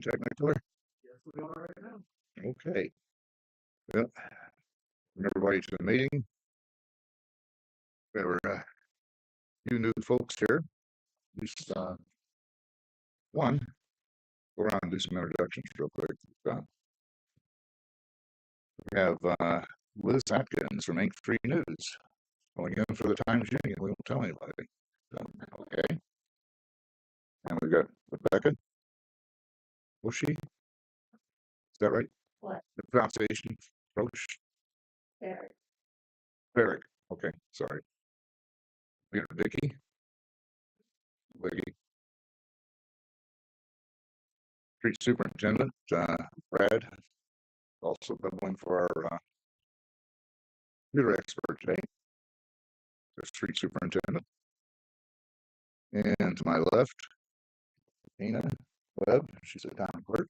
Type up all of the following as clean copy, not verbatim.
technically? Yes, we are right now. Okay. Well, everybody to the meeting. There were a few new folks here. Just one. Go around and do some introductions real quick. We have Liz Atkins from Ink 3 News going in for the Times Union. We won't tell anybody. Okay. And we got Rebecca. Was she? Is that right? What? The pronunciation? Roche? Barrett. Barrick. Okay, sorry. We got Vicky. Vicky. Street Superintendent Brad. Also bubbling for our computer expert today. The Street Superintendent. And to my left, Tina Webb. She's a town clerk.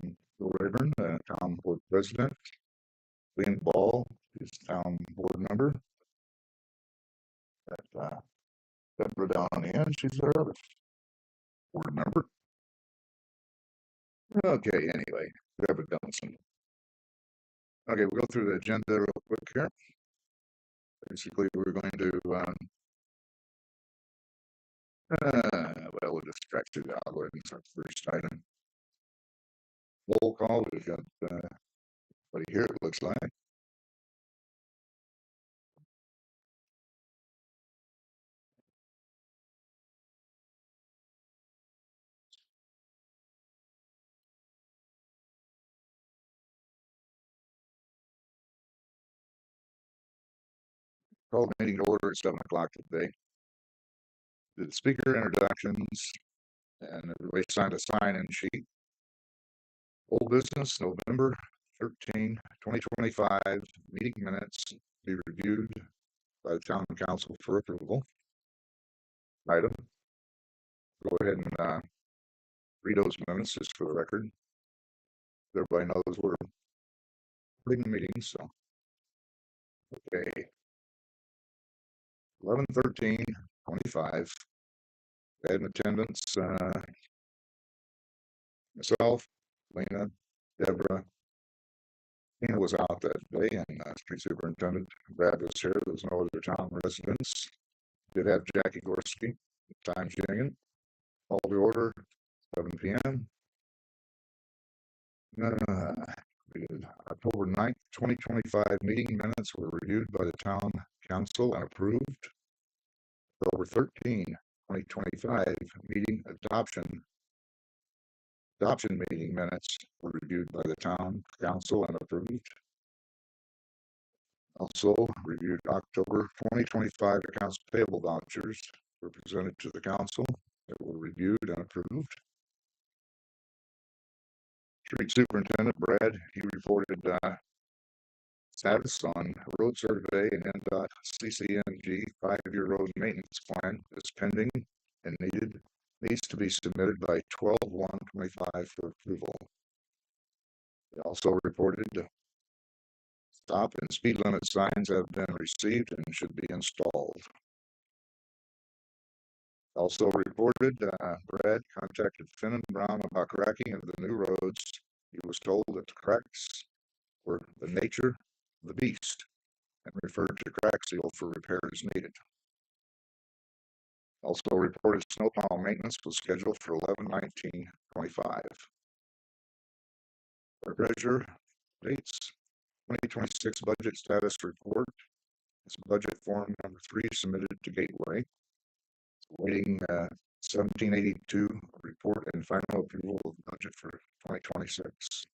Bill Rayburn, town board president. Lynn Ball is town board member. That Deborah down on the end, she's our other board member. Okay, anyway, Deborah Johnson. Okay, we'll go through the agenda real quick here. Basically, we're going to, well, we'll just track through that. I'll go ahead and start the first item. Roll call, we've got everybody here, it looks like. Call the meeting to order at 7 o'clock today. The speaker introductions, and everybody signed a sign-in sheet. Old business, November 13, 2025, meeting minutes be reviewed by the town council for approval. Item. Go ahead and read those minutes just for the record. Everybody knows we're reading the meeting, so. Okay. 11/13/25. Had in attendance myself, Lena, Deborah. Tina was out that day, and street superintendent Brad was here. There was no other town residents. Did have Jackie Gorski, Times Union. Call to order, 7 p.m. October 9th, 2025 meeting minutes were reviewed by the town council and approved. October 13, 2025 meeting adoption meeting minutes were reviewed by the town council and approved. Also reviewed October 2025 accounts payable vouchers were presented to the council that were reviewed and approved. Street Superintendent Brad, he reported status on road survey and NDOT CCNG 5-year road maintenance plan is pending and needs to be submitted by 12/1/25 for approval. He also reported stop and speed limit signs have been received and should be installed. Also reported, Brad contacted Finn and Brown about cracking of the new roads. He was told that the cracks were the nature of the beast and referred to crack seal for repairs needed. Also reported snowplow maintenance was scheduled for 11/19/25. Our treasurer dates 2026 budget status report. It's budget form number 3 submitted to Gateway. Waiting 1782 report and final approval of budget for 2026.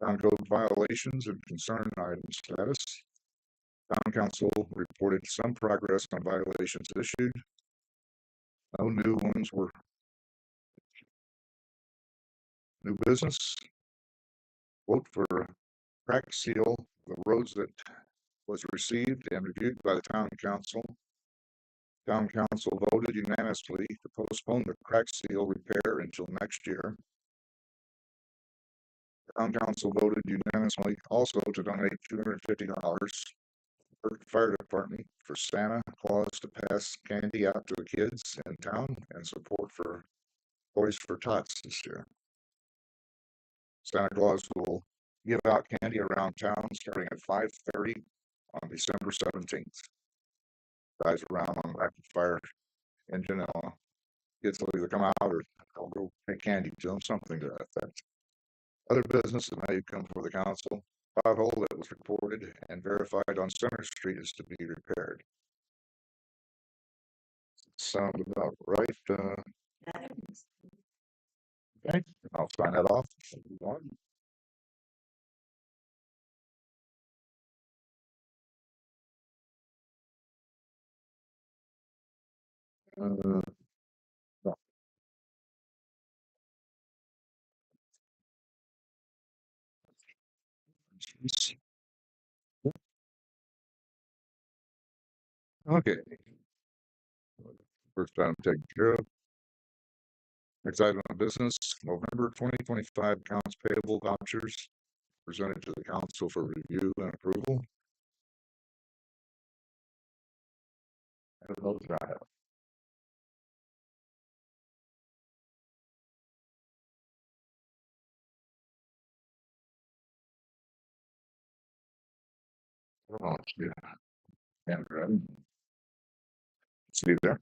Town code violations and concern item status. Town council reported some progress on violations issued. No new ones were. New business. Vote for crack seal the roads that was received and reviewed by the town council. Town council voted unanimously to postpone the crack seal repair until next year. Town council voted unanimously also to donate $250 for the fire department for Santa Claus to pass candy out to the kids in town and support for Toys for Tots this year. Santa Claus will give out candy around town starting at 5:30 on December 17th. Guys around on the active fire engine, kids will either come out or I'll go take candy to them, something to that effect. Other business that may come before the council. Pothole that was reported and verified on Center Street is to be repaired. Sound about right? Okay, I'll sign that off. No. Okay. First item taken care of. Next item of business, November 2025 accounts payable vouchers presented to the council for review and approval. And those I have. Oh, yeah. And see there.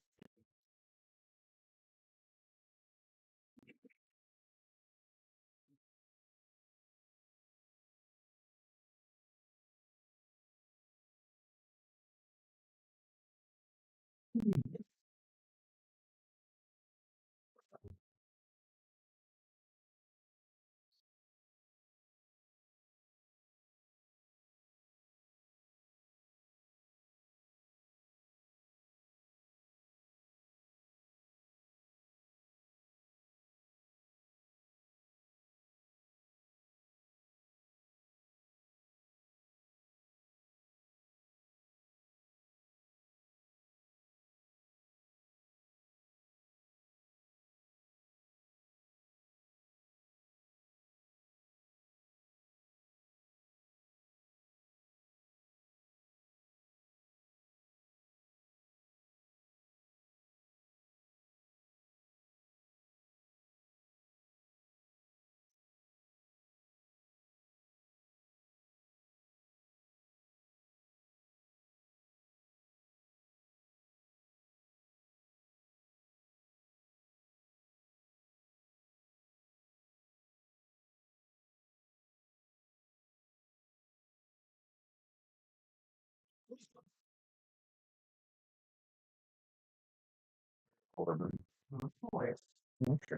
Okay.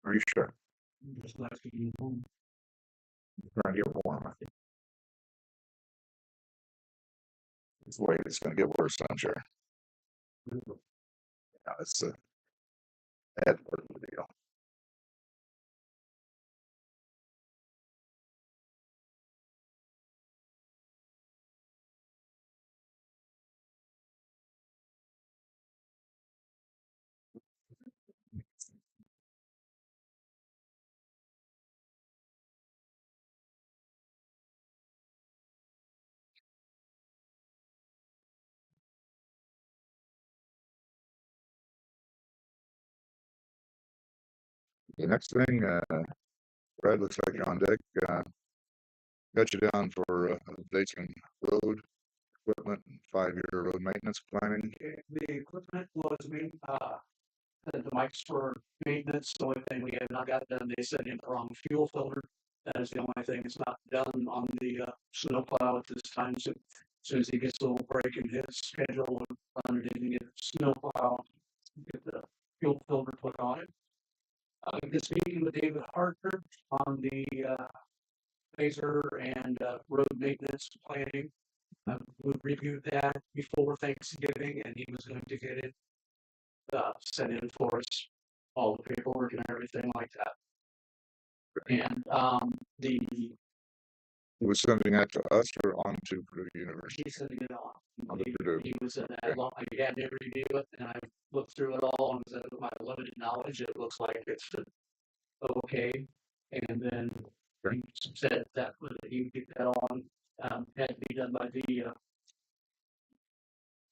Are you sure? Just like to be home. Trying to get warm. I think. It's late. It's going to get worse, I'm sure. Yeah, it's a bad part of the deal. The next thing, Brad looks like you're on deck. Got you down for Dayton Road equipment and 5-year road maintenance planning. Okay, the equipment was made, the mics for maintenance, the only thing we have not got done, they set in the wrong fuel filter. That is the only thing that's not done on the, snowplow at this time, so as soon as he gets a little break in his schedule, we'll run it in and get snowplow, get the fuel filter put on it. I've been speaking with David Harker on the, phaser and, road maintenance planning. We reviewed that before Thanksgiving and he was going to get it sent in for us, all the paperwork and everything like that. And the He was sending that to us or on to Purdue University. he's sending it on. On to Purdue. He was in that long, he had to review it and I looked through it all and with my limited knowledge, it looks like it's okay. And then he said that he would get that on, had to be done by the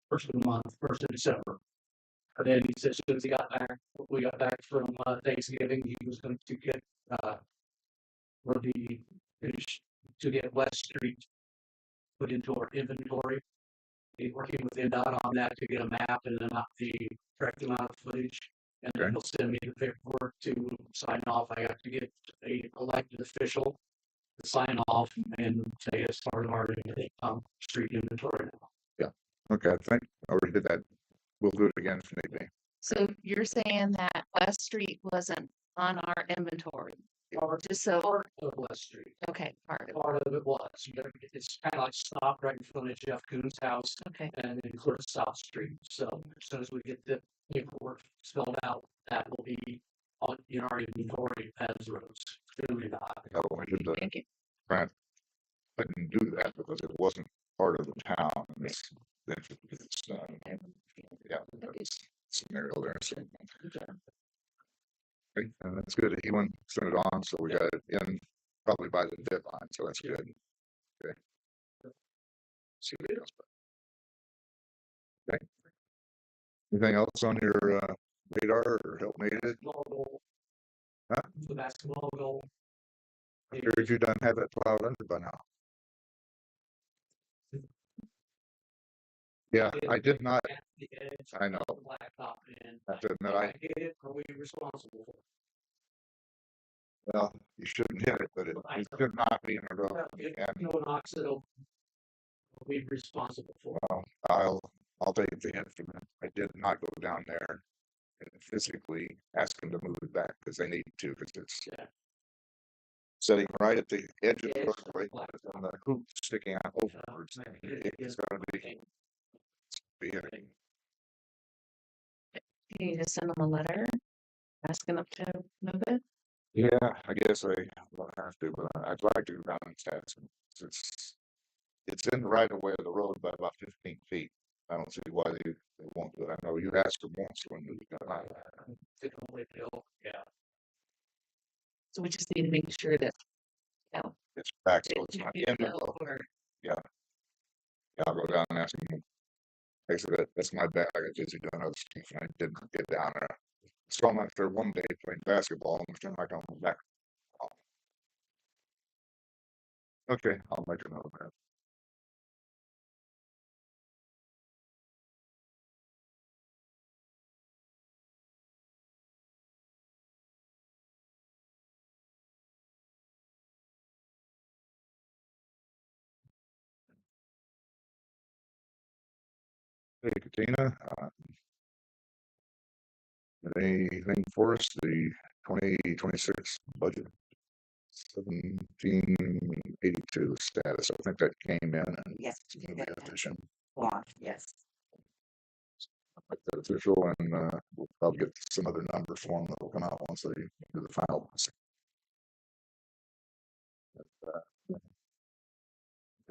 first of the month, 1st of December. But then he said, as soon as we got back from Thanksgiving, he was going to get for the to get West Street put into our inventory. He's working with NDOT on that to get a map and then up the correct amount of footage. And then Okay. he'll send me the paperwork to sign off. I have to get a elected official to sign off and say it's part of our street inventory now. Okay, I think I already did that. We'll do it again if need be. So you're saying that West Street wasn't on our inventory? Just so, Part of West Street. okay, part of, Part of it was. It's kind of like stopped right in front of Jeff Coon's house okay, and then clear to South Street. So as soon as we get the paperwork spelled out, that will be on in our inventory as roads. Truly not. I wanted to thank you. couldn't do that because it wasn't part of the town. And it's yeah, that's scenario there. So, okay, and that's good. He went sent it on, so we got it in probably by the deadline. So that's good. Okay. See what else. Okay. Anything else on your radar or help made it? Huh? The basketball goal. I figured you done have that plowed under by now. Yeah, I did not. At the edge. I know. of the blacktop and I have to admit, I hit it. Are we responsible for it? well, you shouldn't hit it, but it should not be in a row. Well, if And no one knocks it, are we responsible for it? well, I'll take the hint from it. I did not go down there and physically ask them to move it back because they need to, because it's Yeah. sitting right at the edge of the Edge of the roadway blacktop. and the hoop sticking out overwards. It It's is gonna be hitting. Can you just send them a letter asking them to move it? Yeah, I guess I will have to, but I'd like to go down and test it. It's in the right of way of the road by about 15 feet. I don't see why they won't do it. I know you asked them once when we got out. Take a way hill. Yeah. So we just need to make sure that, It's back, so it's not you in the know, road. or Yeah, I'll go down and ask them. Actually, that's my bad. I got busy doing other stuff and I didn't get down there. So I'm out there one day playing basketball and I'm like, I'm back. Okay, I'll make a note of that. Hey, Katina, anything for us? The 2026 budget, 1782 status. I think that came in and yes, it's gonna be an addition. yes. Like that official, and we'll probably get some other number form that will come out once they do the final.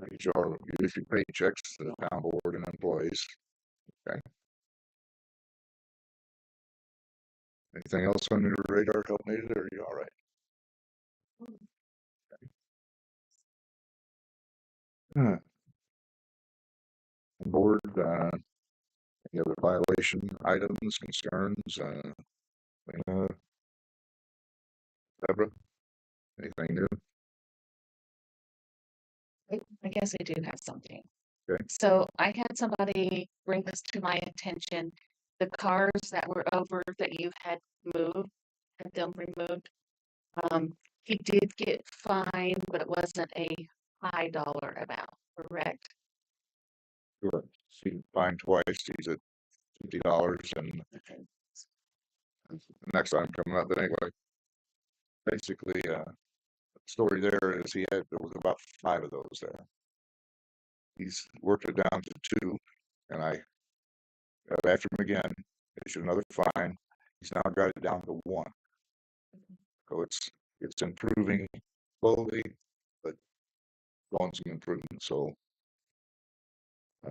HR usually pay checks to the town board and employees. Okay. Anything else on your radar help needed, or are you all right? Okay. Board, any other violation items, concerns, Deborah, anything new? I guess I do have something. Okay. So I had somebody bring this to my attention, the cars that were over that you had moved, had them removed. He did get fined, but it wasn't a high dollar amount, correct? Sure. She fined twice, she's at $50 and Okay. next time coming up, but anyway. Basically, story there is there was about 5 of those there. He's worked it down to 2, and I got after him again, issued another fine. He's now got it down to 1. So it's improving slowly, but going some improvement. So I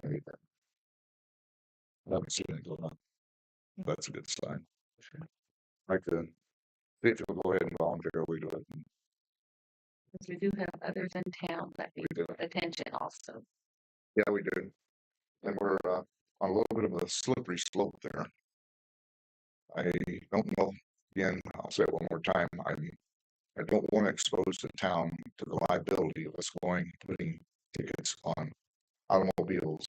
haven't seen it go up. That's a good sign. Like to see if you'll go ahead and voluntarily do it. Because we do have others in town that We need do. attention also. Yeah, we do. And we're on a little bit of a slippery slope there. I don't know, again, I'll say it one more time, I don't want to expose the town to the liability of us putting tickets on automobiles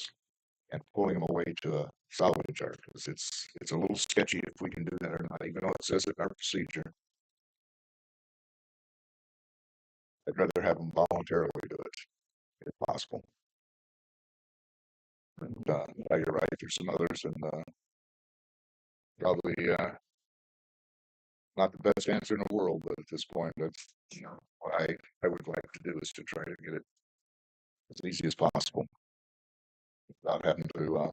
and pulling them away to a salvage yard, because it's a little sketchy if we can do that or not, even though it says it in our procedure. I'd rather have them voluntarily do it, if possible. And, yeah, you're right, there's some others, and, probably, not the best answer in the world, but at this point, that's, what I would like to do is to try to get it as easy as possible without having to,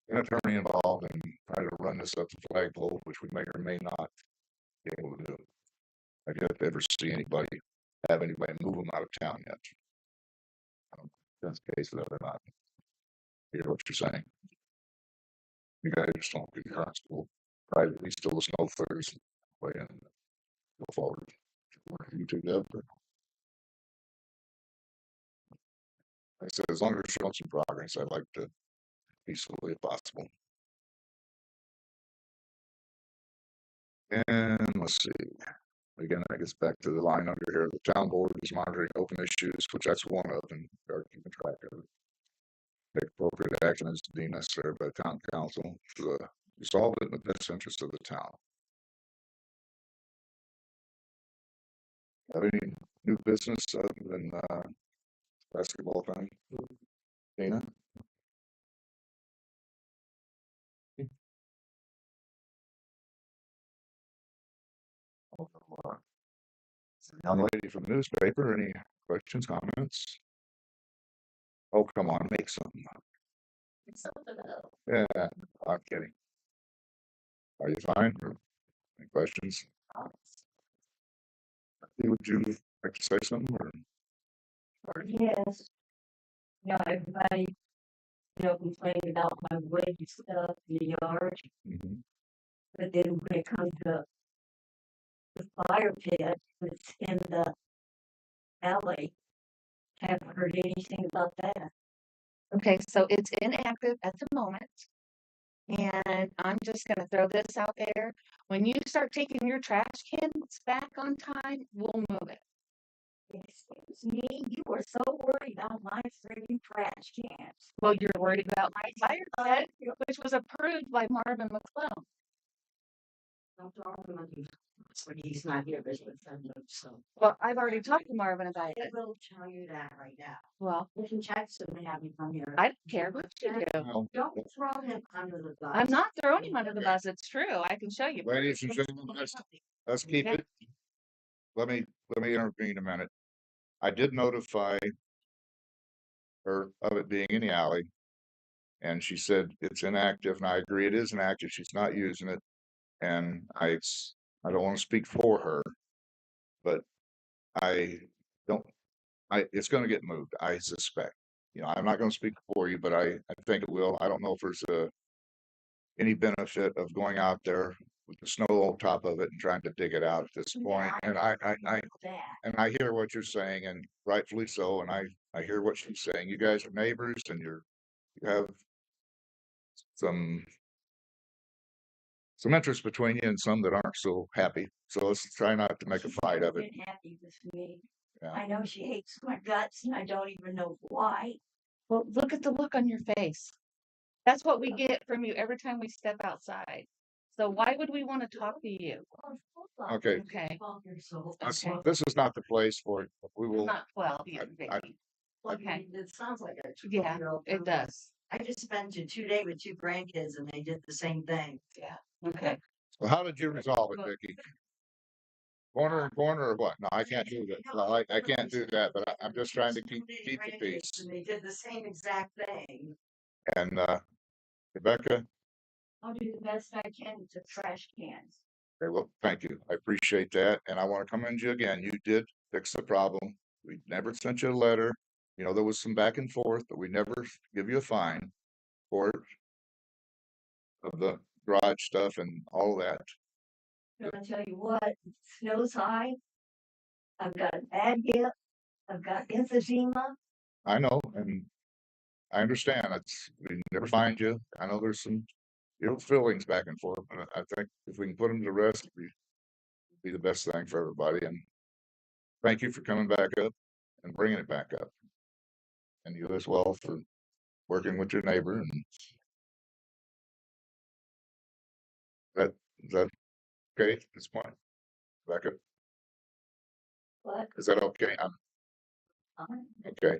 get an attorney involved and try to run this up the flagpole, which we may or may not be able to do. I've yet to ever see anybody have anybody move them out of town yet. That's the case of it or not. I hear what you're saying. You guys just don't be constable. Privately still the snow clears way and go forward. You two, Deb. Like I said, as long as we're showing some progress, I'd like to peacefully if possible. And let's see. Again, I guess back to the line under here. The town board is monitoring open issues, which that's one of, and are keeping track of it. Take appropriate action as deemed necessary by the town council to resolve it in the best interest of the town. Have any new business other than basketball thing? Dana? Young lady from the newspaper, any questions, comments? Oh, come on, make some. Yeah, I'm kidding. Are you fine? Any questions? Would you like to say something? Or? Yes. Everybody, complained about my wood and stuff in the yard, Mhm. but then when it comes to the fire pit that's in the alley, haven't heard anything about that. Okay, so it's inactive at the moment. And I'm just gonna throw this out there. When you start taking your trash cans back on time, we'll move it. Excuse me, you were so worried about my freaking trash cans. Well, you're worried about my fire pit, which was approved by Marvin McClone. I'm sorry, when he's not here, but so. Well, I've already talked to Marvin about I it. will tell you that right now. Well, We can Jackson and have him come here. I don't care what you do. Well, Don't throw him under the bus. I'm not throwing him under the bus. It's true. I can show you. ladies and gentlemen, let's keep it. Let me intervene a minute. I did notify her of it being in the alley. And she said it's inactive, and I agree, it is inactive. She's not using it. And I don't want to speak for her, but it's going to get moved, I suspect. I'm not going to speak for you, but I think it will. I don't know if there's any benefit of going out there with the snow on top of it and trying to dig it out at this point. And I hear what you're saying, and rightfully so. And I hear what she's saying. You guys are neighbors, and you have some interest between you and some that aren't so happy. So let's try not to make a fight of it. Happy with me. Yeah. I know she hates my guts, and I don't even know why. Well, look at the look on your face. That's what we get from you every time we step outside. So why would we want to talk to you? Okay. Okay. Okay. This is not the place for it. We I'm will. not 12 yet, I- Vicky. Okay. It sounds like a Yeah, 12-year-old it does. I just spent 2 days with 2 grandkids, and they did the same thing. Okay. So how did you resolve it, Vicky? Corner and corner or what? No, I can't do that. No, I can't do that, but I'm just trying to keep the peace. And they did the same exact thing. And, Rebecca, I'll do the best I can with the trash cans. okay, well, thank you. I appreciate that. And I want to commend you again. You did fix the problem. We never sent you a letter. There was some back and forth, but we never give you a fine for it. Of the garage stuff and all that. I'm gonna tell you what, snow's high. I've got a bad hip. I've got emphysema. I know, and I understand. We never find you. I know there's some your feelings back and forth, but I think if we can put them to rest, it'd be the best thing for everybody. And thank you for coming back up and bringing it back up. And you as well for working with your neighbor. And is that okay at this point? Back up. What? Is that okay? Okay.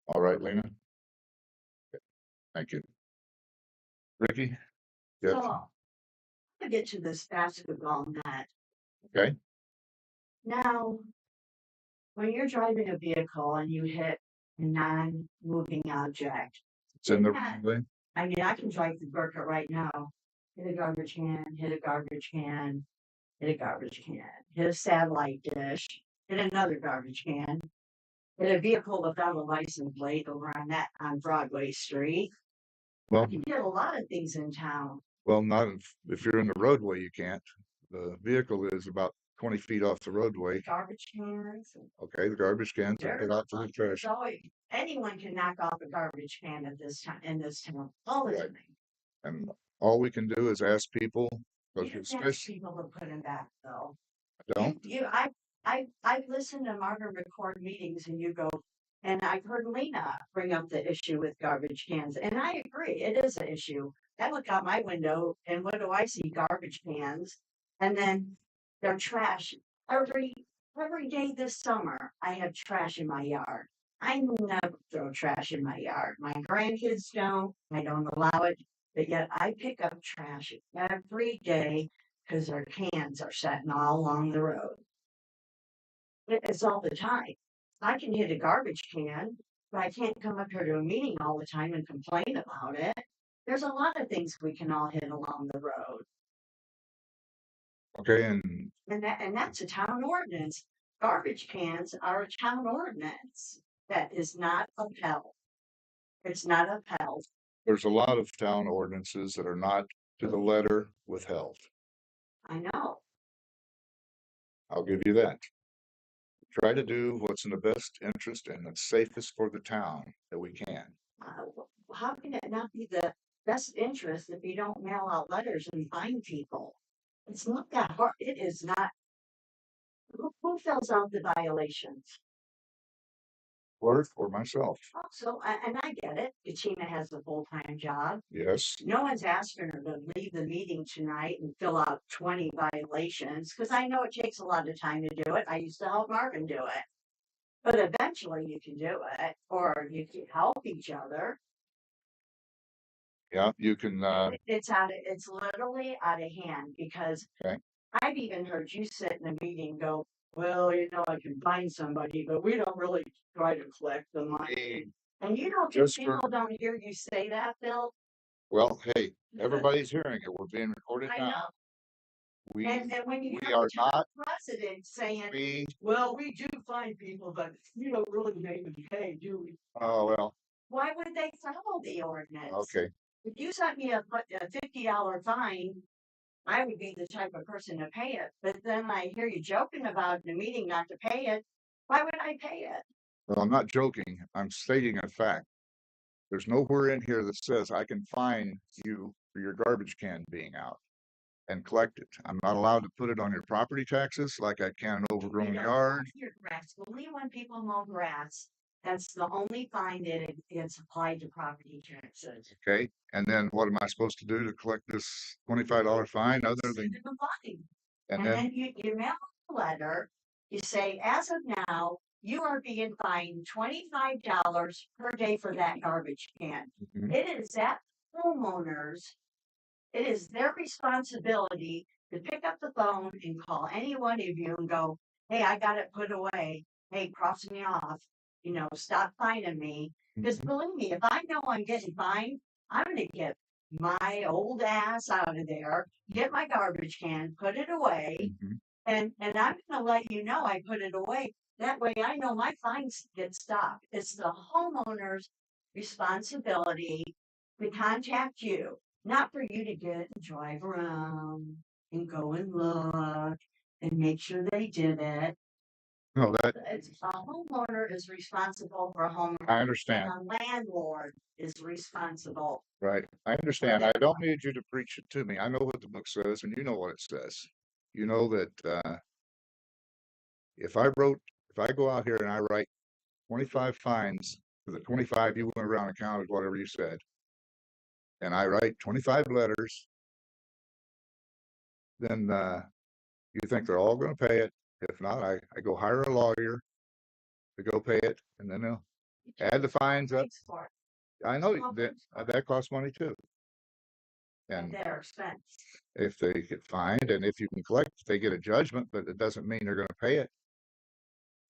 All right, Lena. Okay, thank you. Ricky? Yes, So, to get to this basketball net. okay. Now, when you're driving a vehicle and you hit a non-moving object, It's in the Yeah. way. I mean, I can drive through Burkett right now, hit a garbage can, hit a garbage can, hit a garbage can, hit a satellite dish, hit another garbage can, hit a vehicle without a license plate over on Broadway Street. Well, You get a lot of things in town. not if you're in the roadway, you can't. The vehicle is about 20 feet off the roadway. Garbage cans. Okay, the garbage cans are put out to the trash. So anyone can knock off a garbage can at this time, in this town, all the Right. time. And all we can do is ask people, You because can ask especially, people to put them back though. don't, I've listened to Margaret record meetings and you go, and I've heard Lena bring up the issue with garbage cans, and I agree, it is an issue. I look out my window and what do I see? Garbage cans, and then they're trash. Every day this summer, I have trash in my yard. I never throw trash in my yard. My grandkids don't. I don't allow it, but yet I pick up trash every day because our cans are sitting all along the road. It's all the time. I can hit a garbage can, but I can't come up here to a meeting all the time and complain about it. There's a lot of things we can all hit along the road. okay, And that's a town ordinance. Garbage cans are a town ordinance that is not upheld. It's not upheld. there's a lot of town ordinances that are not to the letter withheld. I know. I'll give you that. Try to do what's in the best interest and the safest for the town that we can. How can it not be the best interest if you don't mail out letters and find people? It's not that hard. It is not. Who fills out the violations? Clerk or myself, So, and I get it. Katrina has a full-time job. yes. No one's asking her to leave the meeting tonight and fill out 20 violations, because I know it takes a lot of time to do it. I used to help Marvin do it. But eventually you can do it, or you can help each other. Yeah, you can, It's literally out of hand, because Okay. I've even heard you sit in a meeting and go, well, I can find somebody, but we don't really try to collect the money. And you don't think Just for- people don't hear you say that, Bill? well, hey, everybody's hearing it. We're being recorded I now. know. We, And when you we have are a town not- president saying, we, well, we do find people, but we don't really make them pay, do we? oh, well, Why would they follow the ordinance? okay. If you sent me a $50 fine, I would be the type of person to pay it. But then I hear you joking about in a meeting not to pay it. Why would I pay it? Well, I'm not joking. I'm stating a fact. There's nowhere in here that says I can fine you for your garbage can being out and collect it. I'm not allowed to put it on your property taxes like I can an overgrown You know, yard. Your grass, only when people mow grass, that's the only fine that it's applied to property taxes. Okay, and then what am I supposed to do to collect this $25 fine other than, Send them a fine. and And then, then you mail a letter, you say, as of now, you are being fined $25 per day for that garbage can. Mhm. It is that homeowners, it is their responsibility to pick up the phone and call any one of you and go, hey, I got it put away. Hey, cross me off. Stop fining me. Because Mhm. believe me, if I know I'm getting fined, I'm going to get my old ass out of there, get my garbage can, put it away, Mhm. and I'm going to let you know I put it away. That way I know my fines get stopped. It's the homeowner's responsibility to contact you, not for you to get and drive around and go and look and make sure they did it. No, that, It's a homeowner is responsible for a home, I and understand, a landlord is responsible. right? I understand. I don't need you to preach it to me. I know what the book says and you know what it says. You know that, if I go out here and I write 25 fines for the 25 you went around and counted, whatever you said, and I write 25 letters, then, you think they're all gonna pay it. If not, I go hire a lawyer to go pay it, and then they'll add the fines up. Thanks for it, I know that costs money too. at And their expense. if they get fined and if you can collect, they get a judgment, but it doesn't mean they're gonna pay it.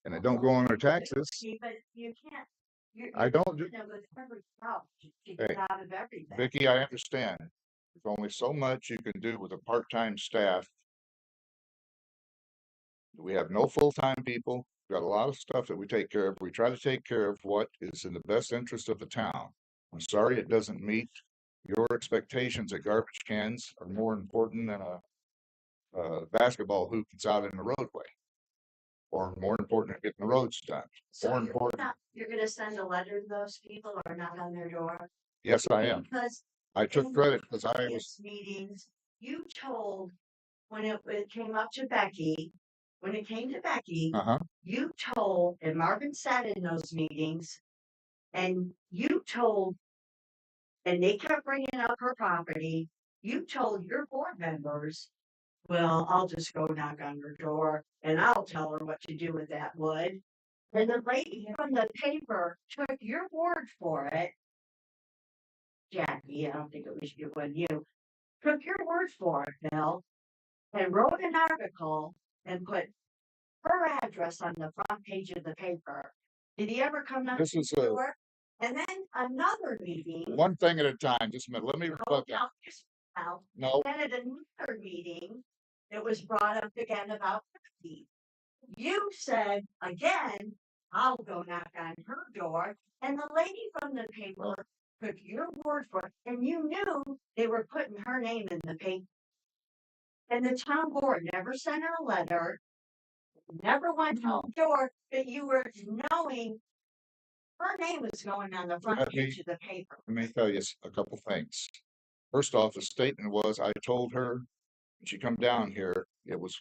And it don't go on their taxes. See, but you can't, I don't do, you know, with every job, you Hey, get out of everything. Vicky, I understand. There's only so much you can do with a part-time staff. We have no full-time people. We've got a lot of stuff that we take care of. We try to take care of what is in the best interest of the town. I'm sorry it doesn't meet your expectations that garbage cans are more important than a basketball hoop that's out in the roadway. Or more important than getting the roads done. So More important. you're gonna send a letter to those people or knock on their door? Yes, I am. Because I took in credit because I was, previous meetings, you told, when it came up to Becky, when it came to Becky, you told, and Marvin sat in those meetings, and you told, and they kept bringing up her property, you told your board members, well, I'll just go knock on her door and I'll tell her what to do with that wood. And the lady from the paper took your word for it. Jackie, I don't think it was you, when you took your word for it, Bill, and wrote an article and put her address on the front page of the paper. Did he ever come knock this on is the door? And then another meeting. one thing at a time. Just a minute. Let me Oh, rebut that. now, just now. No, Then at another meeting, it was brought up again about Becky. You said again, I'll go knock on her door, and the lady from the paper took your word for it, and you knew they were putting her name in the paper. And the town board never sent her a letter, never went to the door, but you were knowing her name was going on the front Let me- page of the paper. let me tell you a couple things. First off, the statement was, I told her when she come down here, it was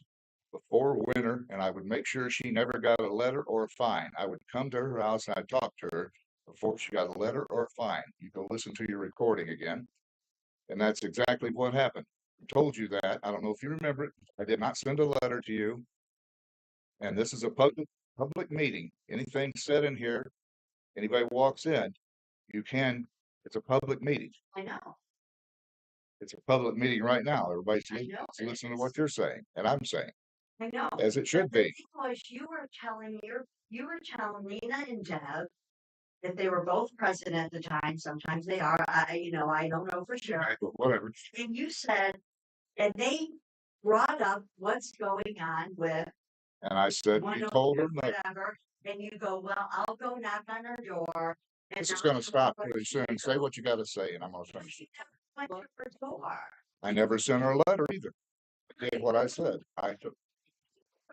before winter, and I would make sure she never got a letter or a fine. I would come to her house and I'd talk to her before she got a letter or a fine. You go listen to your recording again. And that's exactly what happened. I told you that. I don't know if you remember it. I did not send a letter to you. And this is a public meeting. Anything said in here, anybody walks in, it's a public meeting. I know. It's a public meeting right now. Everybody's I know it listening to is. what you're saying, and I'm saying, I know. as it should But the be. thing was, you were telling Lena and Deb that they were both present at the time. Sometimes they are. I don't know for sure. Right, but whatever. And you said, and they brought up what's going on with And I said, one you of told her, them, no, whatever. And you go, well, I'll go knock on her door. And this is I'll gonna know stop what pretty she soon. Say knows." what you gotta say, and I'm gonna But finish. she never went to her door. I never sent her a letter either. I did what I said.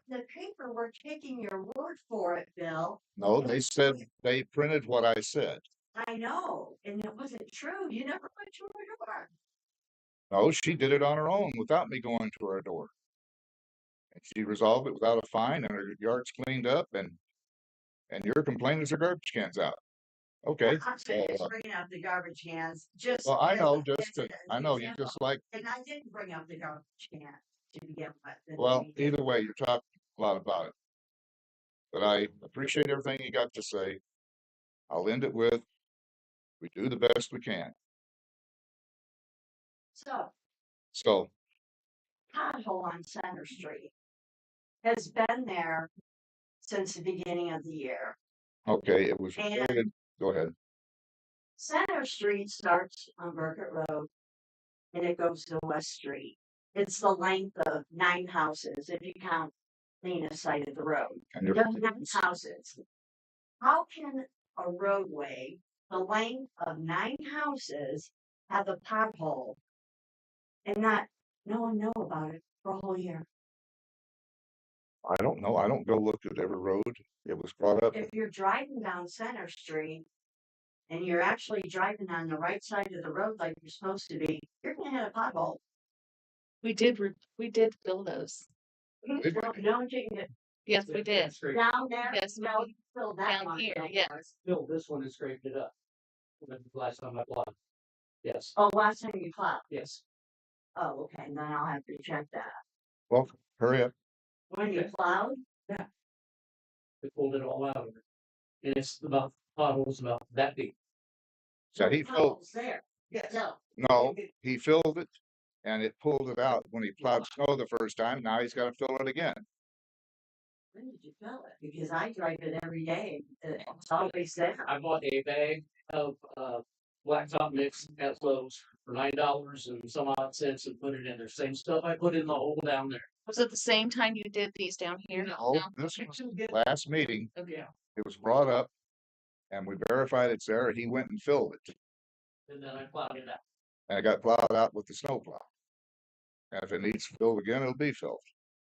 The paper were taking your word for it, Bill. No, they said, they printed what I said. I know, and it wasn't true. You never went to her door. No, she did it on her own without me going to her door. And she resolved it without a fine and her yard's cleaned up and your complaint is her garbage cans out. Okay. I'm saying it's bringing up the garbage cans. Just Well, I as know, a- just as to, a- I as know an you example. just like, And I didn't bring up the garbage can to begin with. well, either way, you're talking a lot about it. But I appreciate everything you got to say. I'll end it with, we do the best we can. So, Pothole on Center Street has been there since the beginning of the year. okay, it was And- reported, go ahead. Center Street starts on Burkett Road and it goes to West Street. It's the length of 9 houses if you count Lena's side of the road. And you're, There's 9 houses. How can a roadway the length of 9 houses have a pothole and no one know about it for a whole year? I don't know. I don't go look at every road. It was brought up. If you're driving down Center Street and you're actually driving on the right side of the road like you're supposed to be, you're gonna hit a pothole. We did fill those. Did Well, don't you get Yes, we did. down there? Yes, No, you fill that Down one. here, up. yes. Filled this one and scraped it up. Last time I plowed. Yes, Oh, last time you plowed. yes. Oh, okay, then I'll have to check that. Well, hurry up. When you Okay. plowed, We pulled it all out of it. And it's about, potholes about that deep. Yeah, he filled, potholes there. Yes. No, no, he filled it and it pulled it out when he plowed snow the first time. Now he's gotta fill it again. when did you fill it? Because I drive it every day. It's always there. I bought a bag of blacktop mix at Lowe's for $9 and some odd cents and put it in there. Same stuff I put in the hole down there. Was it the same time you did these down here? No, this was last meeting. Yeah. It was brought up and we verified it's there. He went and filled it And then I plowed it out. and it got plowed out with the snow plow. And if it needs filled again, it'll be filled.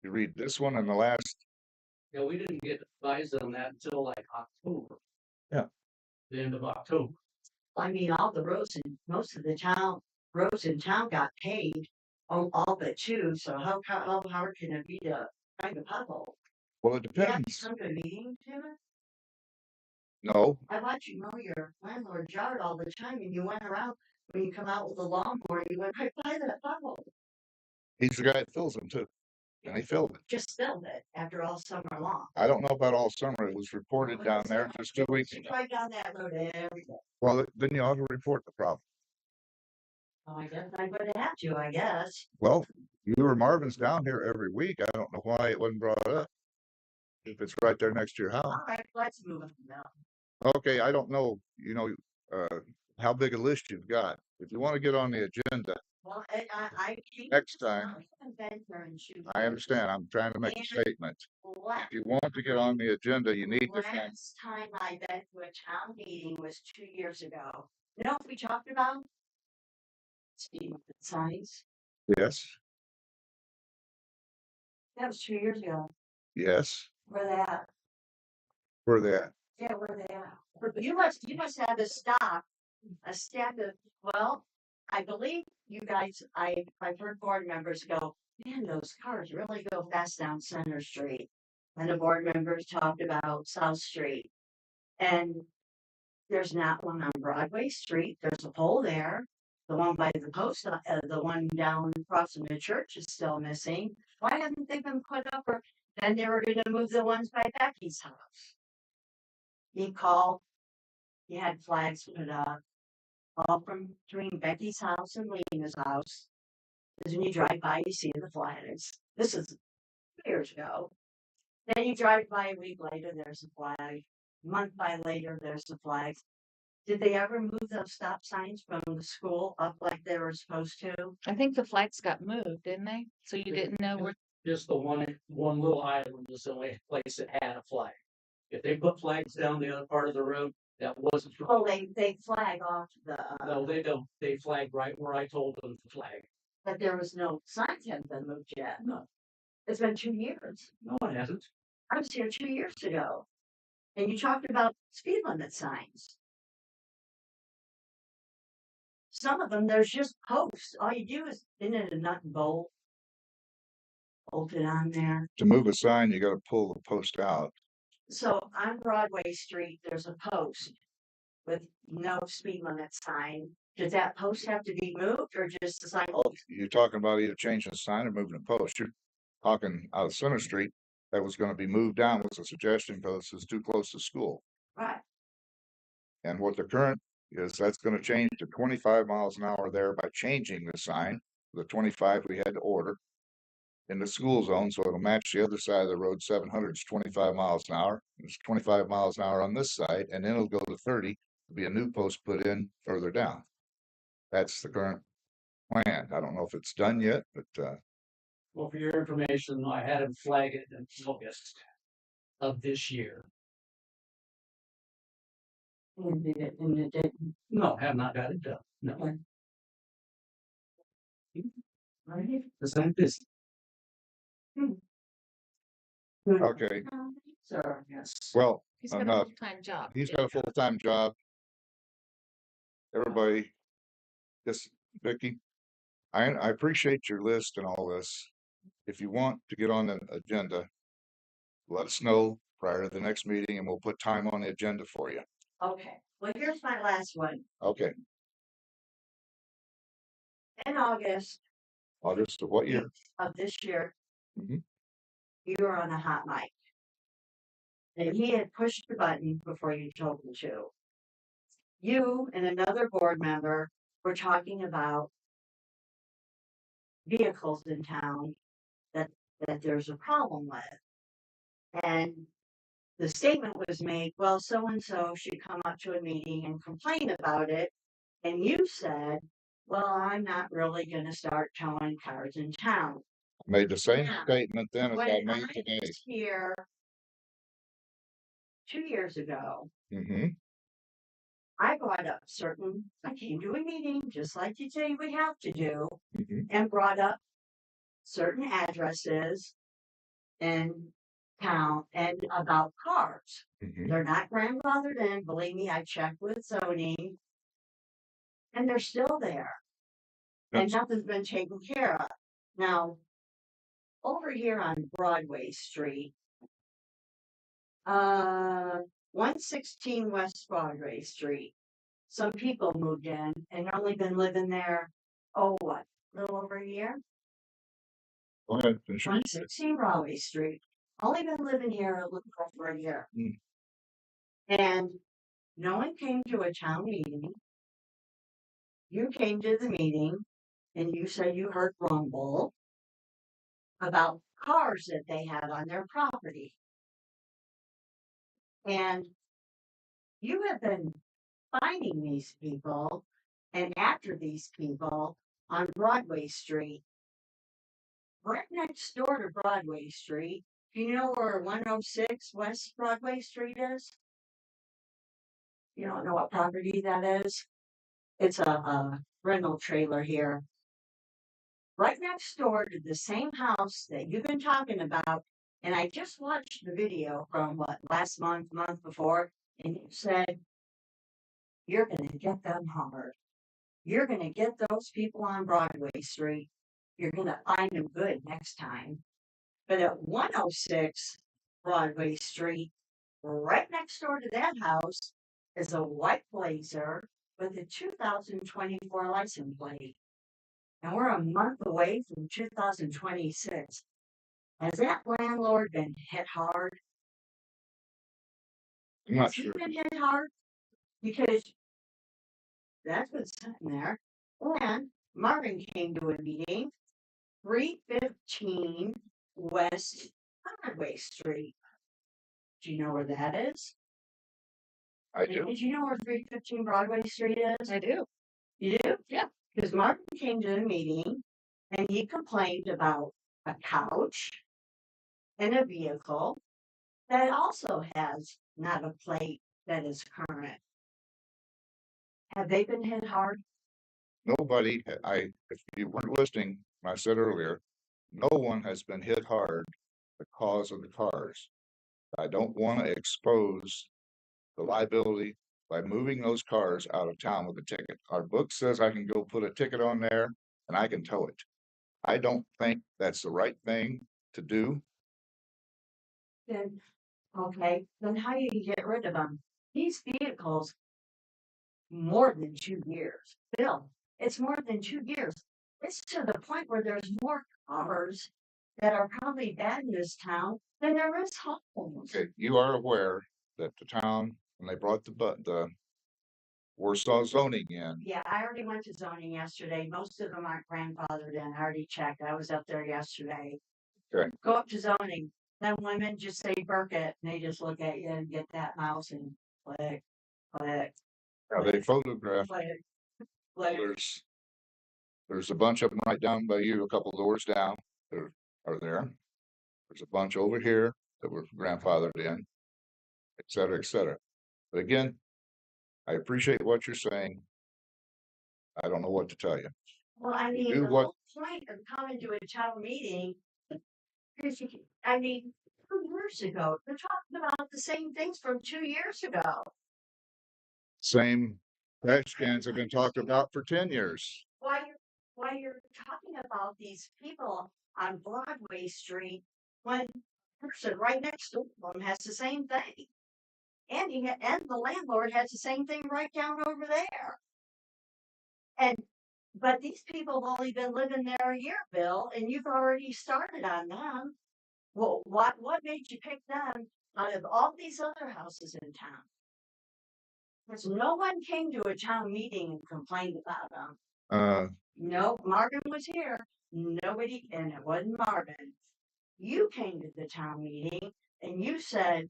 You read this one and the last, Yeah, we didn't get advised on that until like October. Yeah. The end of October. I mean, all the roads in most of the roads in town got paved, all but two. So how hard can it be to find a pothole? well, it Yeah, depends. some meeting to it. No, I watch you mow your landlord's yard all the time, and you went around when you come out with the lawnmower. You went right by that pothole. he's the guy that fills them too. And he filled it. Just filled it after all summer long. I don't know about all summer. It was reported down there just 2 weeks You ago. drive down that road every day. Well, then you ought to report the problem. Oh, I guess I'm going to have to. I guess. Well, you or Marvin's down here every week. I don't know why it wasn't brought up. If it's right there next to your house. All right, let's move on now. Okay, I don't know, how big a list you've got. If you want to get on the agenda, Well, I keep next time, and shoot. I understand. I'm trying to make a statement. If you want to get on the agenda, you need to find, Last time I been to a town meeting was 2 years ago. You know what we talked about? Speed limit signs. yes, That was 2 years ago. yes, Where they at? where they at? Yeah, where they at? You must have a stack of, well, I believe you guys, I've heard board members go, man, those cars really go fast down Center Street. And the board members talked about South Street. And there's not one on Broadway Street. There's a pole there. The one by the post, the one down across from the church is still missing. Why haven't they been put up? Or then they were going to move the ones by Becky's house. He called. He had flags put up, all from between Becky's house and Lena's house. Because when you drive by, you see the flags. This is years ago. Then you drive by a week later, there's a flag. A month by later, there's the flags. Did they ever move those stop signs from the school up like they were supposed to? I think the flags got moved, didn't they? So you didn't know where, Just the one little island was the only place that had a flag. If they put flags down the other part of the road, that wasn't. Oh, they flag off the, No, they don't. They flag right where I told them to flag. but there was no signs hadn't been moved yet. No, It's been 2 years. no, it hasn't. I was here 2 years ago. And you talked about speed limit signs. Some of them, there's just posts. All you do is, isn't it a nut and bolt? Bolt it on there. To move a sign, you gotta pull the post out. So on Broadway Street, there's a post with no speed limit sign. Does that post have to be moved or just the sign? You're talking about either changing the sign or moving the post. You're talking out of Center Street, that was gonna be moved down was a suggestion because it's too close to school. Right. And what the current is, that's gonna change to 25 miles an hour there by changing the sign. The 25 we had to order in the school zone, so it'll match the other side of the road. 700 is 25 miles an hour. It's 25 miles an hour on this side, and then it'll go to 30. There'll be a new post put in further down. That's the current plan. I don't know if it's done yet, but Well, for your information, I had him flag it in August of this year. And it didn't. No, have not got it done. No, Right. the same business. Okay, Sir, yes. well, He's got a enough. full-time job. He's got a full-time job. Everybody, just Vicky, I appreciate your list and all this. If you want to get on the agenda, let us know prior to the next meeting and we'll put time on the agenda for you. Okay, well, here's my last one. Okay, In August August of what year? of this year, Mhm. you were on a hot mic. And he had pushed the button before you told him to. You and another board member were talking about vehicles in town that there's a problem with. And the statement was made, well, so-and-so should come up to a meeting and complain about it. And you said, well, I'm not really gonna start towing cars in town. Made the same Yeah. statement then as I When made I today. was here 2 years ago, Mm-hmm. I brought up I came to a meeting, just like you say we have to do, Mm-hmm. and brought up certain addresses in town and about cars. Mm-hmm. They're not grandfathered in, believe me, I checked with zoning. And they're still there. And nothing's been taken care of. Now, over here on Broadway Street, 116 West Broadway Street, some people moved in and only been living there, a little over a year? Go ahead, finish. 116 Broadway Street, only been living here a little over a year. Mm. And no one came to a town meeting. You came to the meeting and you said you heard rumble about cars that they had on their property. And you have been finding these people and after these people on Broadway Street. Right next door to Broadway Street, do you know where 106 West Broadway Street is? You don't know what property that is? It's a rental trailer here. Right next door to the same house that you've been talking about. And I just watched the video from last month before, and you said, you're going to get them hard. You're going to get those people on Broadway Street. You're going to find them good next time. But at 106 Broadway Street, right next door to that house, is a white Blazer with a 2024 license plate. And we're a month away from 2026. Has that landlord been hit hard? I'm not Has he sure. been hit hard? Because that's what's sitting there. And Marvin came to a meeting, 315 West Broadway Street. Do you know where that is? I do. Did you know where 315 Broadway Street is? I do. You do? Yeah. Because Martin came to the meeting and he complained about a couch and a vehicle that also has not a plate that is current. Have they been hit hard? Nobody, if you weren't listening, I said earlier, no one has been hit hard because of the cars. I don't want to expose the liability by moving those cars out of town with a ticket. Our book says I can go put a ticket on there and I can tow it. I don't think that's the right thing to do. Then, okay, then how do you get rid of them? These vehicles, more than 2 years. Bill, it's more than 2 years. It's to the point where there's more cars that are probably bad in this town than there is homes. Okay, you are aware that the town, when they brought the Warsaw zoning in, Yeah, I already went to zoning yesterday. Most of them aren't grandfathered in. I already checked. I was up there yesterday. Okay. Go up to zoning. Then women just say Burkett and they just look at you and get that mouse and click, click, they photographed, click, click. there's a bunch of them right down by you, a couple doors down, that are there. There's a bunch over here that were grandfathered in, et cetera, et cetera. But again, I appreciate what you're saying. I don't know what to tell you. Well, I mean, do the what- whole point of coming to a town meeting is I mean, who years ago. They're talking about the same things from 2 years ago. Same trash cans have been talked about for 10 years. Why you're talking about these people on Broadway Street when the person right next to them has the same thing. And the landlord has the same thing right down over there. But these people have only been living there a year, Bill, and you've already started on them. Well, what made you pick them out of all these other houses in town? Because no one came to a town meeting and complained about them. No, Marvin was here. Nobody, and it wasn't Marvin. You came to the town meeting and you said,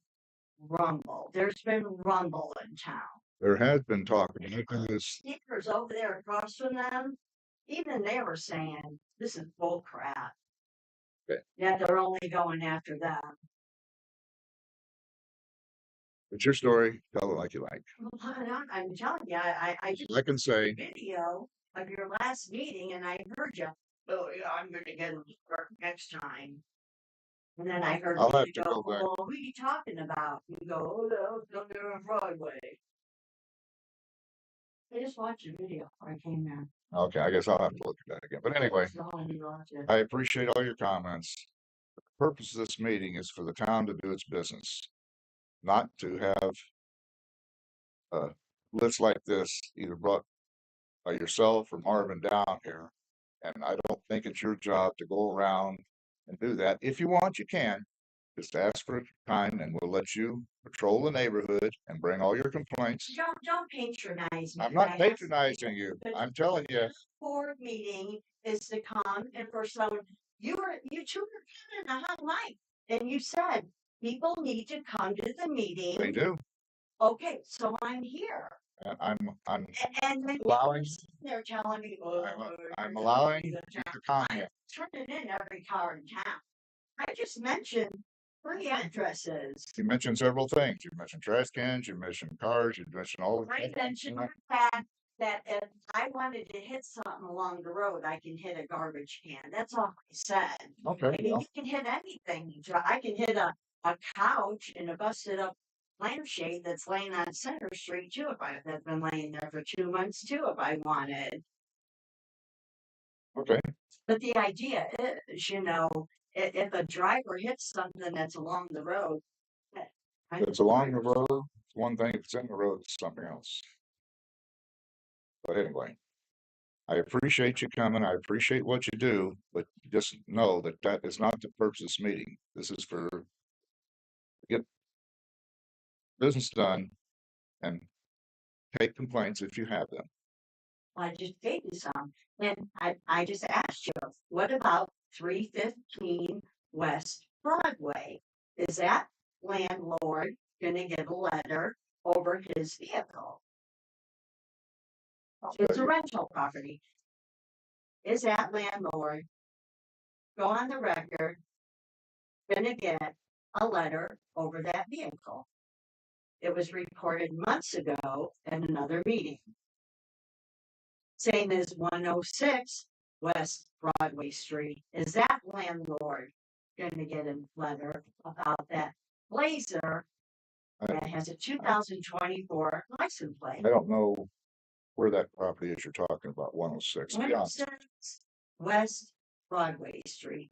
rumble. There's been rumble in town. There has been talk about this. Speakers over there across from them, even they were saying, this is bull crap. Okay. Yet they're only going after them. It's your story. Tell it like you like. Well, I'm telling you, I just I can say, video of your last meeting and I heard you. Oh yeah, I'm gonna get him next time. And then I heard I'll you have to go, go back. well, who are you talking about? You go, oh, that was down there on Broadway. I just watched your video before I came there. Okay, I guess I'll have to look at that again. But anyway, So I need to watch it. I appreciate all your comments. The purpose of this meeting is for the town to do its business, not to have lists like this either brought by yourself or Marvin down here. And I don't think it's your job to go around and do that. If you want, you can. Just ask for time and we'll let you patrol the neighborhood and bring all your complaints. Don't patronize me. I'm not guys. patronizing you. I'm telling you. Board meeting is to come and for someone, you two were having a hot night. And you said, people need to come to the meeting. They do. Okay, so I'm here. And I'm And then allowing, they're telling me, oh, I'm allowing you to comment. turning in every car in town. I just mentioned 3 addresses. You mentioned several things. You mentioned trash cans, you mentioned cars, you mentioned all of I mentioned the fact that if I wanted to hit something along the road, I can hit a garbage can. That's all I said. Okay. I mean, you can hit anything. I can hit a couch and a busted up lampshade that's laying on Center Street too. That's been laying there for 2 months too, if I wanted. Okay. But the idea is, if a driver hits something that's along the road, If it's along the road, it's one thing. If it's in the road, it's something else. But anyway, I appreciate you coming. I appreciate what you do, but just know that that is not the purpose of this meeting. This is for get business done and take complaints if you have them. I just gave you some. And I just asked you, what about 315 West Broadway? Is that landlord gonna get a letter over his vehicle? It's a rental property. Is that landlord, go on the record, gonna get a letter over that vehicle? It was reported months ago at another meeting. Same as 106 West Broadway Street. Is that landlord gonna get a letter about that Blazer that has a 2024 license plate? I don't know where that property is you're talking about, 106. Be honest. 106 West Broadway Street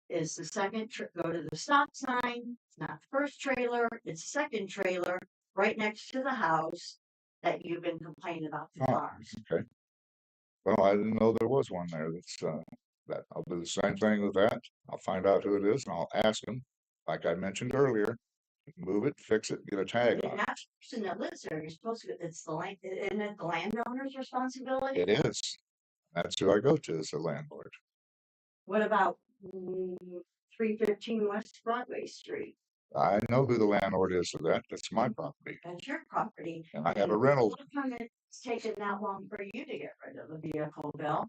is the second, go to the stop sign, it's not the first trailer, it's the second trailer, right next to the house that you've been complaining about the Oh, cars. okay. Well, I didn't know there was one there. That's that. I'll do the same thing with that. I'll find out who it is and I'll ask them, like I mentioned earlier, move it, fix it, get a tag on it. Not the person that lives there, you're supposed to, it's the land, isn't it the landowner's responsibility? It is. That's who I go to as the landlord. What about 315 West Broadway Street? I know who the landlord is for that. That's my property. That's your property. And I have a rental. How come it's taken that long for you to get rid of the vehicle, Bill?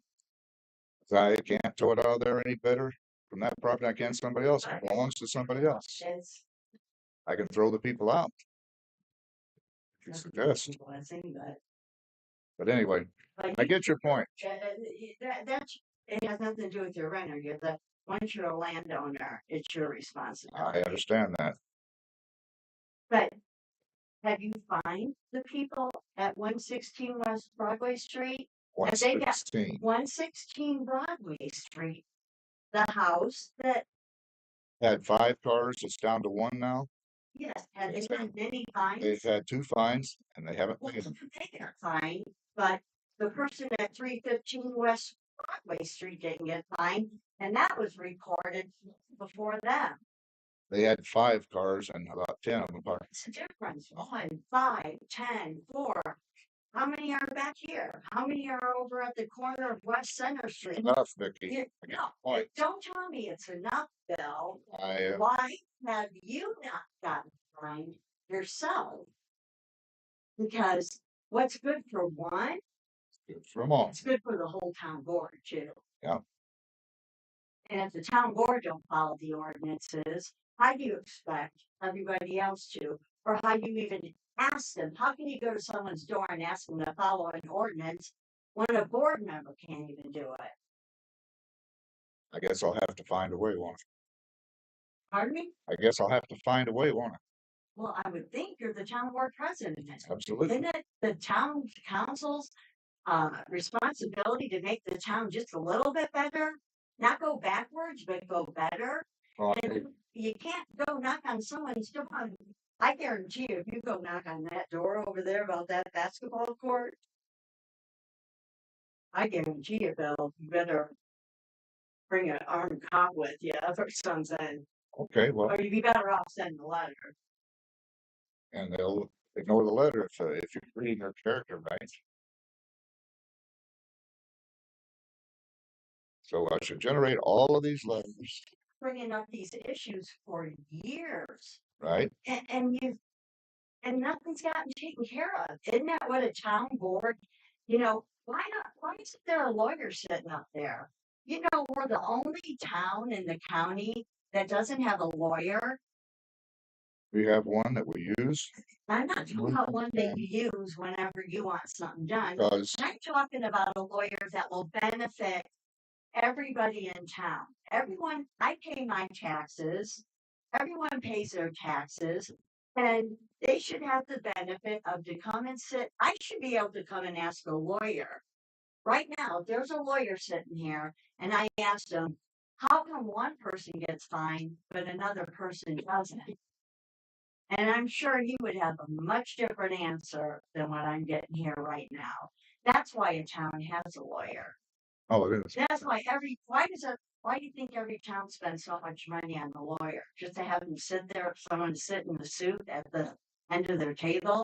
I can't tow it out of there any better from that property I can somebody else. It belongs to somebody else. It's I can throw the people out. If you that's a suggest. blessing, But anyway, but I get your point. it has nothing to do with your renter. once you're a landowner, it's your responsibility. I understand that. But have you fined the people at 116 West Broadway Street? One they got- 16 116 Broadway Street, the house that, had 5 cars. It's down to 1 now. yes, had they Yes. been many fines? They've had 2 fines and they haven't Well, paid them. they got fined, but the person at 315 West Broadway Street didn't get fined, and that was recorded before them. They had 5 cars and about 10 of them parked. What's the difference? 1, 5, 10, 4. How many are back here? How many are over at the corner of West Center Street? Enough, Vicky. You- I get No, the point. don't tell me it's enough, Bill. I, Why have you not gotten fined yourself? Because what's good for one, it's from all. it's good for the whole town board too. Yeah. And if the town board don't follow the ordinances, how do you expect everybody else to? Or how do you even ask them? How can you go to someone's door and ask them to follow an ordinance when a board member can't even do it? I guess I'll have to find a way, won't Pardon me? I? I guess I'll have to find a way, won't I? Well, I would think you're the town board president. Absolutely. Isn't it the town council's responsibility to make the town just a little bit better? Not go backwards, but go better. Well, And you can't go knock on someone's door. I guarantee you, if you go knock on that door over there about that basketball court, I guarantee you, Bill, you better bring an armed cop with you or something. okay, well, Or you'd be better off sending a letter. and they'll ignore the letter if you're reading their character right. So I should generate all of these letters, Bringing up these issues for years. right? And nothing's gotten taken care of. Isn't that what a town board, why isn't there a lawyer sitting up there? We're the only town in the county that doesn't have a lawyer. We have one that we use I'm not talking about one that you use whenever you want something done. because I'm talking about a lawyer that will benefit everybody in town. I pay my taxes. Everyone pays their taxes. And they should have the benefit of to come and sit. I should be able to come and ask a lawyer. Right now, there's a lawyer sitting here, and I asked him, how come one person gets fined, but another person doesn't? And I'm sure he would have a much different answer than what I'm getting here right now. That's why a town has a lawyer. oh, it is. That's why why do you think every town spends so much money on the lawyer? Just to have them sit there, someone sit in the suit at the end of their table?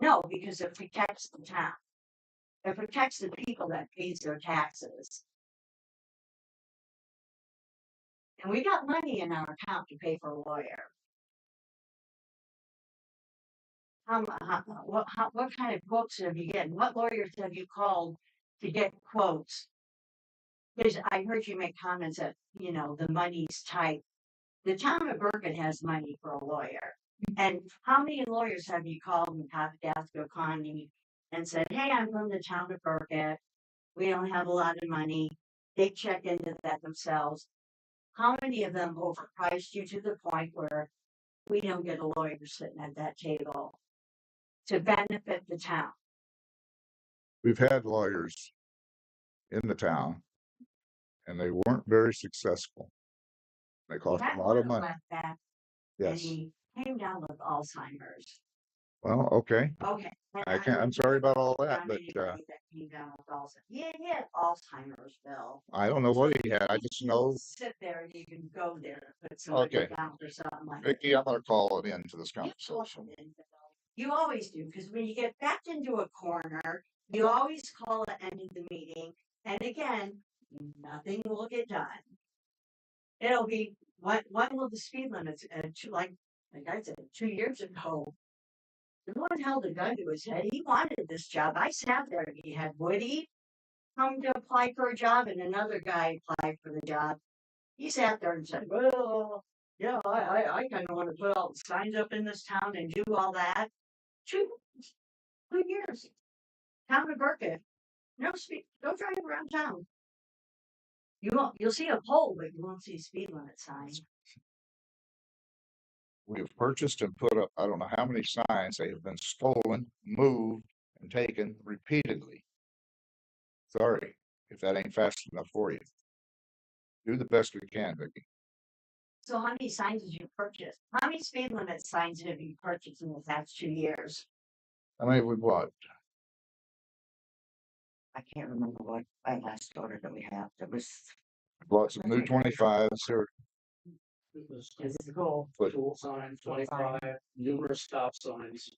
No, because it protects the town. It protects the people that pays their taxes. And we got money in our account to pay for a lawyer. What kind of quotes have you gotten? What lawyers have you called to get quotes? Because I heard you make comments that, the money's tight. The town of Bergen has money for a lawyer. And how many lawyers have you called in Patapsco County and said, hey, I'm from the town of Bergen. We don't have a lot of money. They check into that themselves. How many of them overpriced you to the point where we don't get a lawyer sitting at that table to benefit the town? We've had lawyers in the town and they weren't very successful. They cost That a lot of one money. went back and Yes. he came down with Alzheimer's. Well, okay. Okay. I'm sorry about all that, but That came down with Alzheimer's. Yeah, he had Alzheimer's, Bill. I don't know what he had. I just know, Sit there and you can go there and put somebody Okay. down for something like that. Vicky, I'm gonna call it into this You conversation. call it in, Bill. You always do, because when you get backed into a corner, you always call the end of the meeting, and again, nothing will get done. It'll be when will the speed limits? Like I said, 2 years ago, the one held a gun to his head. He wanted this job. I sat there. He had Woody come to apply for a job, and another guy applied for the job. He sat there and said, "Well, yeah, I kind of want to put all the signs up in this town and do all that." 2 years. Town of Burkett. No speed. Go drive around town. You'll see a pole, but you won't see speed limit signs. We have purchased and put up, I don't know how many signs, they have been stolen, moved, and taken repeatedly. Sorry, if that ain't fast enough for you. Do the best we can, Vicky. So how many signs did you purchase? How many speed limit signs have you purchased in the past 2 years? How many have we bought? I can't remember what my last order that we have. That was Bought some new 25s here. It was physical. tool signs, 25, numerous stop signs.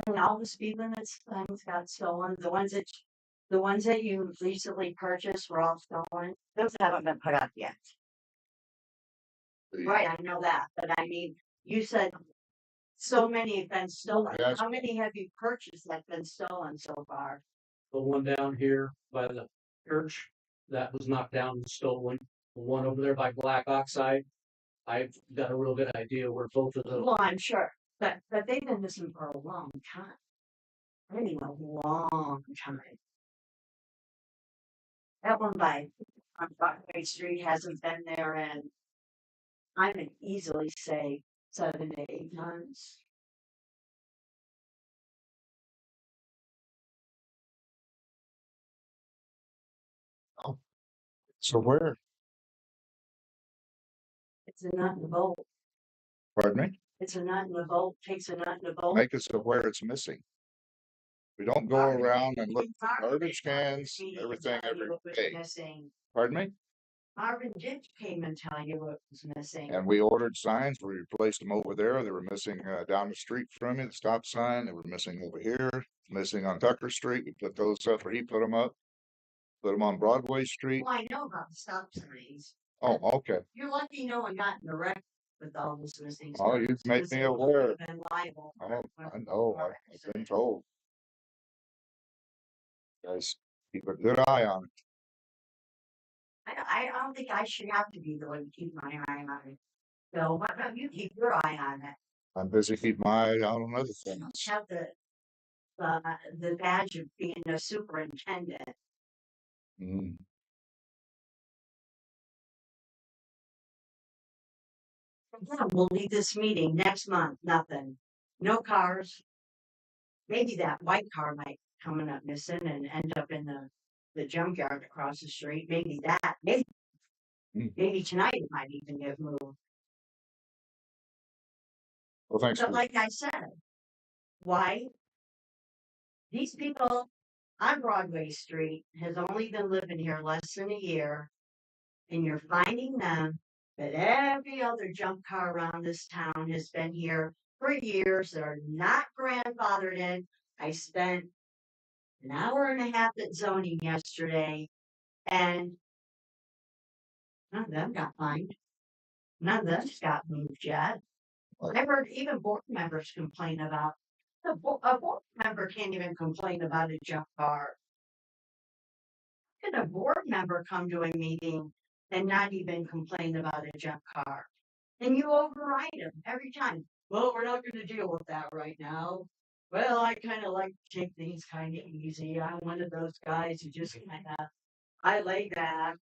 And all the speed limits things got stolen. The ones that you recently purchased were all stolen. Those haven't been put up yet. Right, I know that, but I mean, you said so many have been stolen. Yes. How many have you purchased that've been stolen so far? The one down here by the church, that was knocked down and stolen. The one over there by Black Oxide, I've got a real good idea where both of those. Well, I'm sure, but they've been missing for a long time. I mean, a long time. That one on Broadway Street hasn't been there in, I would easily say 7 to 8 months. So where? It's a nut in the bolt. Pardon me? It's a nut in the bolt, takes a nut in the bolt. Make us aware it's missing. We don't go Marvin, around and look Marvin garbage did come to cans, the meeting and everything tell you every what was day. missing. Pardon me? Marvin did came and tell you what was missing. And we ordered signs, we replaced them over there, they were missing, down the street from me, the stop sign, they were missing over here, missing on Tucker Street, we put those up, or he put them up. Put them on Broadway Street. Well, I know about the stop signs. Oh, okay. You're lucky no one got in a wreck with all those missing. Oh, you signs, make 'cause me they would aware. have been liable. Oh, I know, I've been told. Guys, keep a good eye on it. I don't think I should have to be the one to keep my eye on it. So why don't you keep your eye on it? I'm busy keeping my eye out on other You don't things. have the badge of being a superintendent. Mm. Yeah, we'll leave this meeting next month, nothing. No cars. Maybe that white car might coming up missing and end up in the junkyard across the street. Maybe that. Maybe tonight it might even get moved. Well, thanks. But For like I said, why? These people on Broadway Street has only been living here less than a year, and you're finding them that every other junk car around this town has been here for years. They're not grandfathered in. I spent an hour and a half at zoning yesterday, and none of them got fined. None of them got moved yet. I've heard even board members complain about a board member can't even complain about a junk car. How can a board member come to a meeting and not even complain about a junk car? And you override them every time. Well, we're not going to deal with that right now. Well, I kind of like to take things kind of easy. I'm one of those guys who just kind of, I lay back.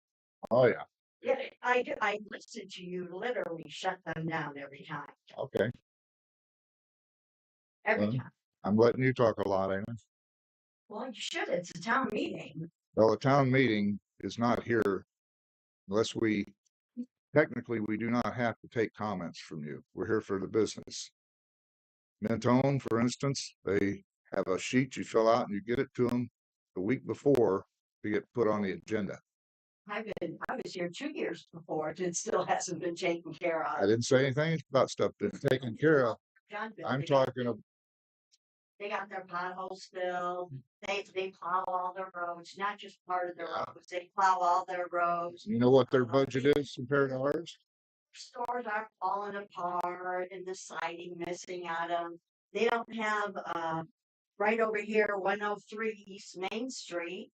Oh, yeah. Yeah, I do. I listen to you literally shut them down every time. Okay. Every Well, time. I'm letting you talk a lot, Amy. Well, you should. It's a town meeting. Well, a town meeting is not here unless technically, we do not have to take comments from you. We're here for the business. Mentone, for instance, they have a sheet you fill out and you get it to them the week before to get put on the agenda. I was here 2 years before. It still hasn't been taken care I of. didn't say anything about stuff being taken care of. John, I'm they got- talking of, They got their potholes filled. They plow all their roads, not just part of their Yeah. roads. They plow all their roads. you know what their budget is compared to ours? Stores are falling apart and the siding missing out of them. They don't have, right over here, 103 East Main Street.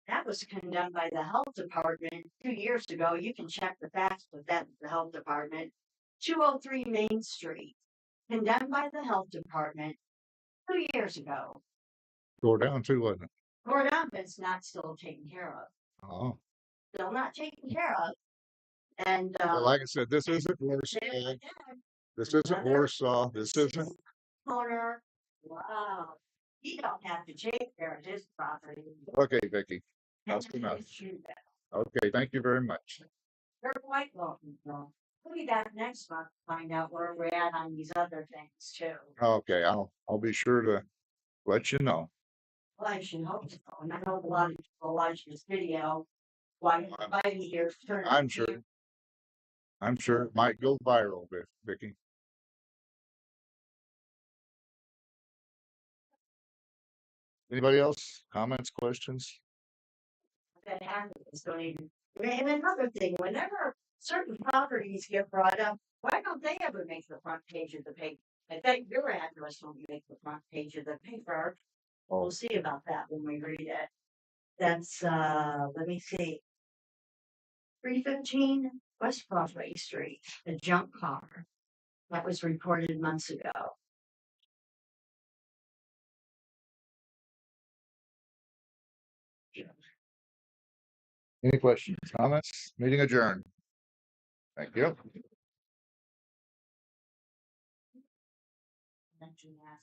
That was condemned by the health department 2 years ago. You can check the facts with that, the health department. 203 Main Street, condemned by the health department 2 years ago. Tore down too, wasn't it? Tore down, but it's not still taken care of. Oh, still not taken care of. And, well, like I said, this isn't Warsaw. This isn't Warsaw. This isn't. Owner, wow, he don't have to take care of his property. Okay, Vicky. That's And enough. it's you that- Okay, thank you very much. You're quite welcome, Bill. We'll be back next month to find out where we're at on these other things too. Okay, I'll be sure to let you know. Well, I should hope so. And I know a lot of people watch this video. Why, here, turn. I'm sure. I'm sure it might go viral, Vicky. Anybody else? Comments, questions? That happens, don't even. And another thing, whenever certain properties get brought up, why don't they ever make the front page of the paper? I think your address will make the front page of the paper. We'll see about that when we read it. That's, let me see. 315 West Broadway Street, a junk car. That was reported months ago. Any questions, comments? Meeting adjourned. Thank you. Mention that.